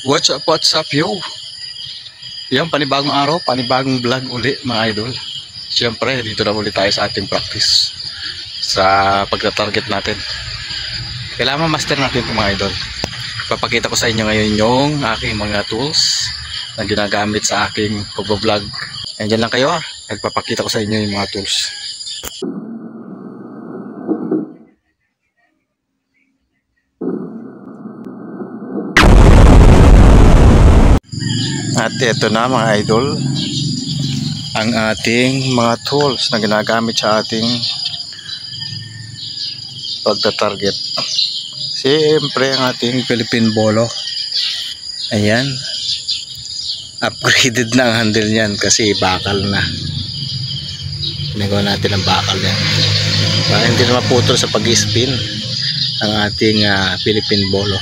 What's up yo? Yan, panibagong araw, panibagong vlog uli mga idol. Siyempre, dito na ulit tayo sa ating practice sa pagta-target natin. Kailangan master natin ito mga idol. Papakita ko sa inyo ngayon yung aking mga tools na ginagamit sa aking pag-vlog. Andiyan lang kayo nagpapakita ko sa inyo yung mga tools. At ito na mga idol, ang ating mga tools na ginagamit sa ating pagta-target. Siyempre ang ating Philippine Bolo. Ayan, upgraded na ang handle niyan kasi bakal na. Pinagawa natin ang bakal yan para hindi na maputol sa pag-spin ang ating Philippine Bolo.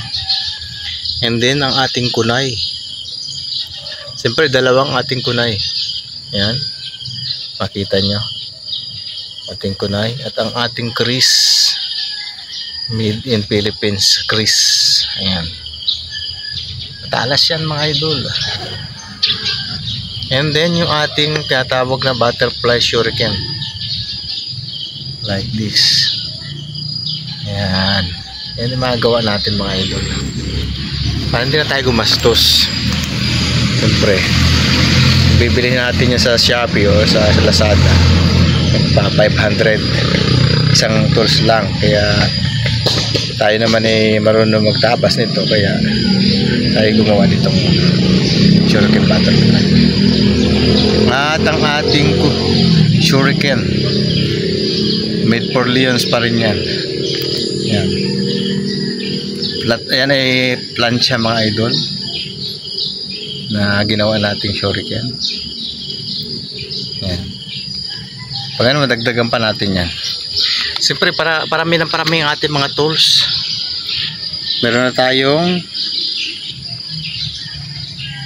And then ang ating kunay. Siyempre dalawang ating kunay. Yan. Makita nyo. Ating kunay. At ang ating Chris. Made in Philippines. Chris. Ayan. Matalas yan mga idol. And then yung ating tinatawag na butterfly shuriken. Like this. Ayan. Yan yung mga gawa natin mga idol. Para hindi na tayo gumastos. Siyempre, bibili natin yan sa Shopee o sa Lazada pa 500 isang tools lang, kaya tayo naman marunong magtabas nito, kaya tayo gumawa nitong shuriken butterfly. At ang ating shuriken made for Leons pa rin yan. Yan. Ayan ay plancha mga idol na ginawa nating shuriken. Yan. Pag ano, madagdagan pa natin yan. Siyempre parami ang ating mga tools. Meron na tayong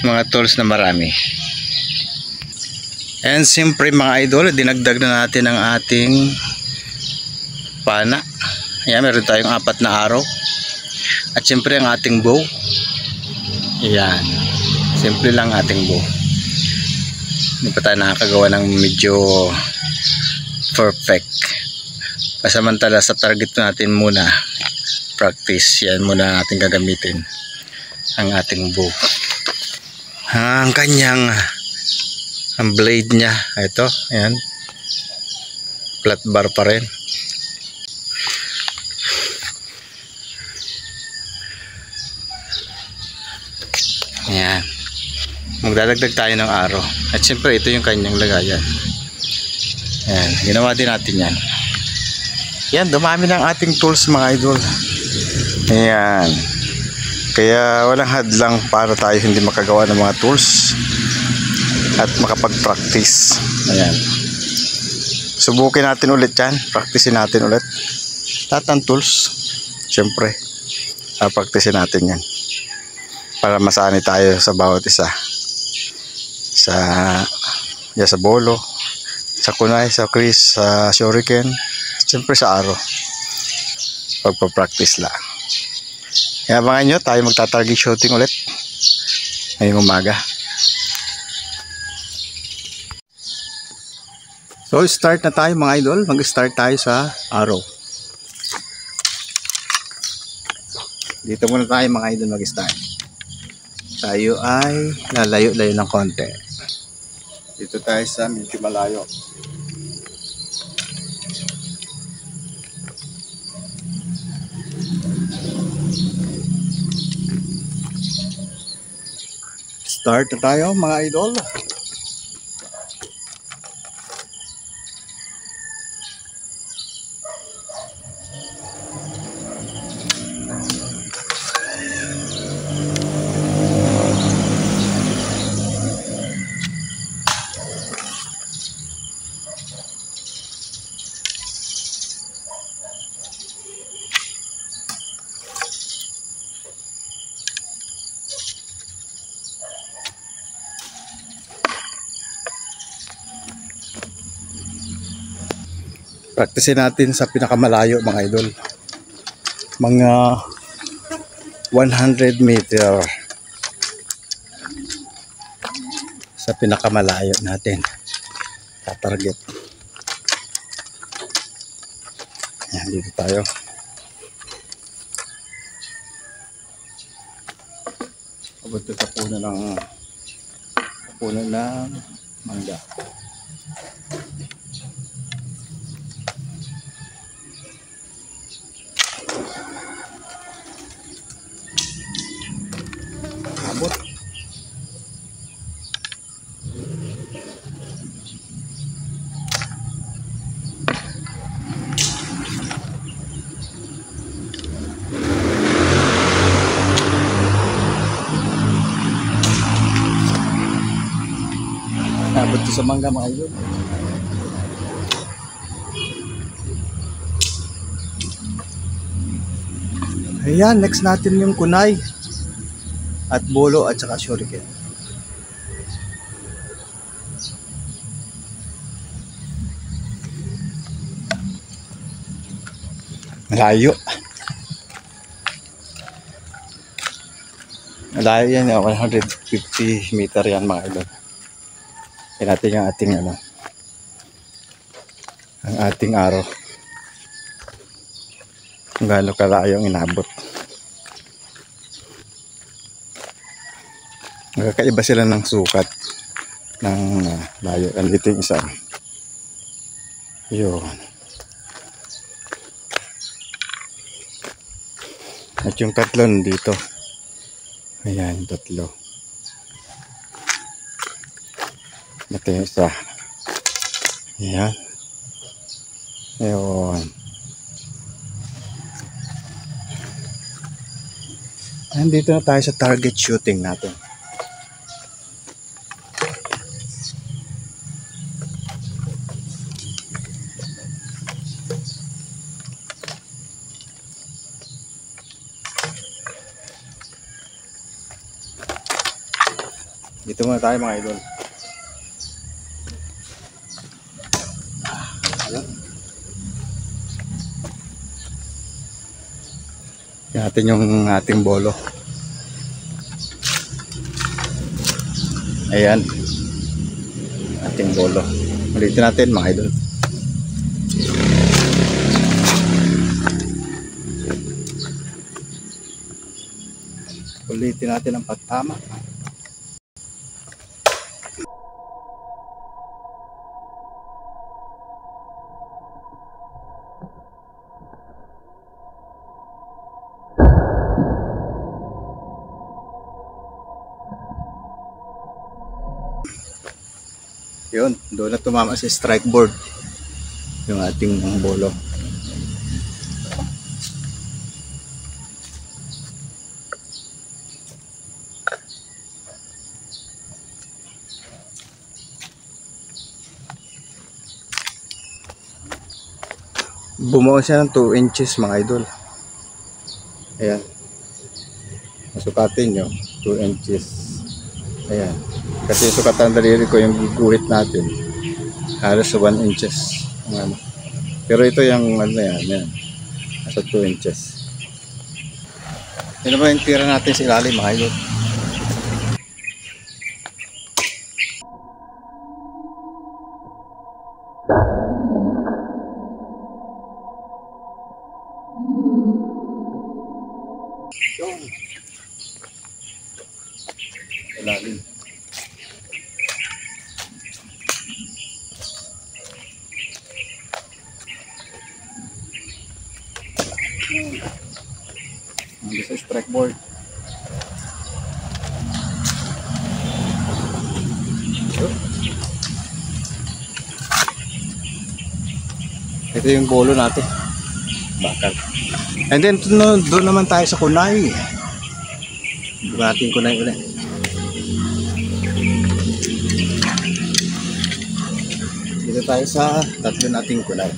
mga tools na marami. And siyempre mga idol, dinagdag na natin ang ating pana. Ayan, meron tayong 4 na araw. At siyempre ang ating bow. Ayan. Simple lang ating bow. Hindi pa tayo nakakagawa ng medyo perfect. Pasamantala sa target natin muna, practice. Yan muna natin gagamitin ang ating bow. Ang kanyang ang blade nya, ito, ayan, flat bar pa rin. Ayan, magdadagdag tayo ng araw. At siyempre ito yung kanyang lagayan. Ayan, ginawa din natin yan. Yan, dumami ng ating tools mga idol. Ayan, kaya walang hadlang para tayo hindi makagawa ng mga tools at makapag-practice. Ayan, subukin natin ulit yan, practicein natin ulit lahat ng tools. Siyempre practicein natin yan para masanay tayo sa bawat isa, sa bolo, sa kunay, sa Chris, sa shuriken, siyempre sa aro. Pagpa-practice lang. Kaya abangan nyo, tayo magta-target shooting ulit ngayong umaga. So start na tayo mga idol. Mag-start tayo sa aro. Dito muna tayo mga idol mag-start. Tayo ay lalayo-layo ng konti. Dito tayo sa medyo malayo. Start na tayo mga idol. Practicein natin sa pinakamalayo mga idol. Mga 100 meter sa pinakamalayo natin tatarget. Yan, dito tayo. Abot sa puno ng mangga. Abot. Abot to sa mangga mga idol. Ayan, next natin yung kunay at bolo at saka shuriken. Malayo. Malayo yan, 150 meter yan mga idol. Yan natin yung ating ang ating araw. Kung gaano kalayo ang inabot. Magkakaiba sila ng sukat ng layo. Dito yung isa. Yun. At yung tatlo dito. Ayan, tatlo. Ito yung isa. Ayan. Ayun. Nandito na tayo sa target shooting natin. Dito muna tayo mga idol. Yan natin yung ating bolo. Ayan. Ating bolo. Ulitin natin mga idol. Ulitin natin ang pagtama. Yun, doon na tumama sa strike board yung ating bolo. Bumuo siya ng 2 inches mga idol. Ayan. Masukatin nyo, 2 inches. Ayan. Kasi yung sukatan daliri ko, yung guhit natin, halos 1 inches. Pero ito yung yan. Nasa 2 inches. Yan naman yung tira natin sa ilalim mga idol. Ilalim. Ang sa strike board. Ito yung bolo natin. Bakal. And then doon naman tayo sa kunay. Ating kunay ulit. Dito tayo sa tatlo nating kunay.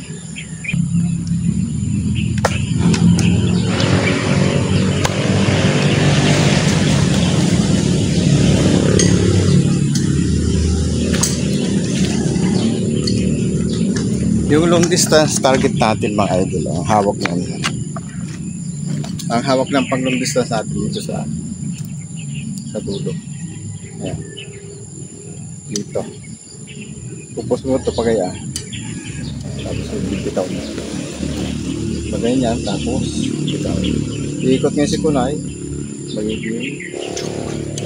Yung long distance target natin mga idol, ang hawak ng pang long distance natin dito sa dulo. Ayan. dito. Pupos mo ito pagaya. Tapos bitaw mo. Ganyan, tapos bitaw. Iikot nga si kunay. Magiging.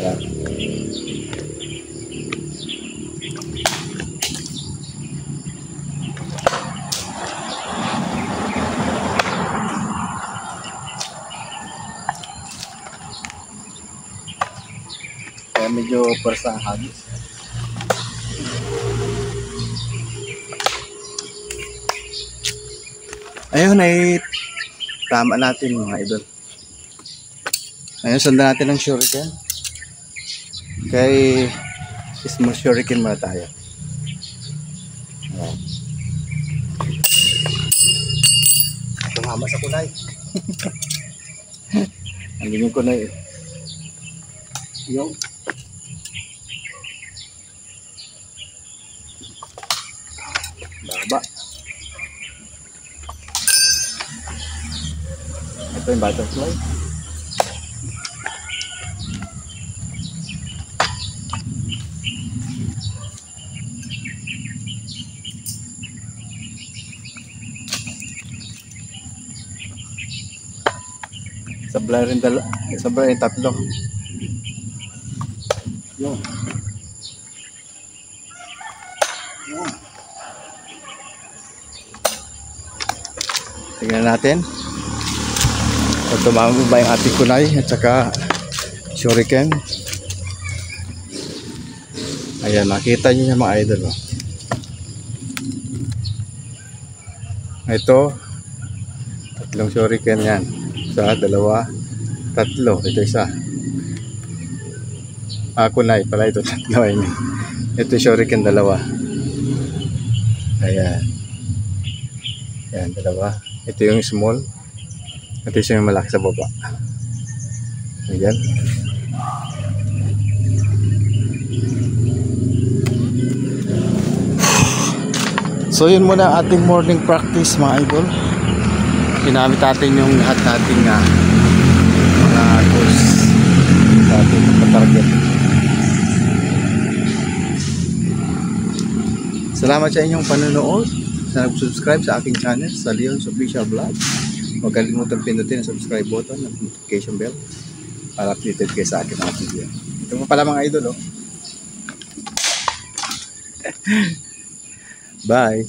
Ayan. Kaya medyo persahan. Ayun ay tama natin mga idol. Ayun, sundan natin ng shuriken. Kay small shuriken muna tayo. Ayan. Tumama sa kunay. Andun yung kunay. Yung baba. Ito yung butterfly. Sablay rin tatlo. Yun. Yun. Tingnan natin. Kung tumama ba yung ating kunay at saka shuriken. Ayan, makita nyo yung mga idol. Oh. Ito, tatlong shuriken yan. Isa, dalawa, tatlo. Ito isa. Kunay pala ito, tatlo. Ito shuriken, dalawa. Ayan. Ayan, dalawa. Ito yung small. Ito yung malaki sa baba. Ayan. So yun muna ating morning practice mga idol. Ginamit natin yung lahat nating mga tools sa ating target. Salamat sa inyong panonood. Sa nag-subscribe sa aking channel sa Leon's Official Vlog. Huwag kalimutan pindutin ang subscribe button at notification bell para updated kayo sa aking mga video. Ito pa pala mga idol. Oh. Bye!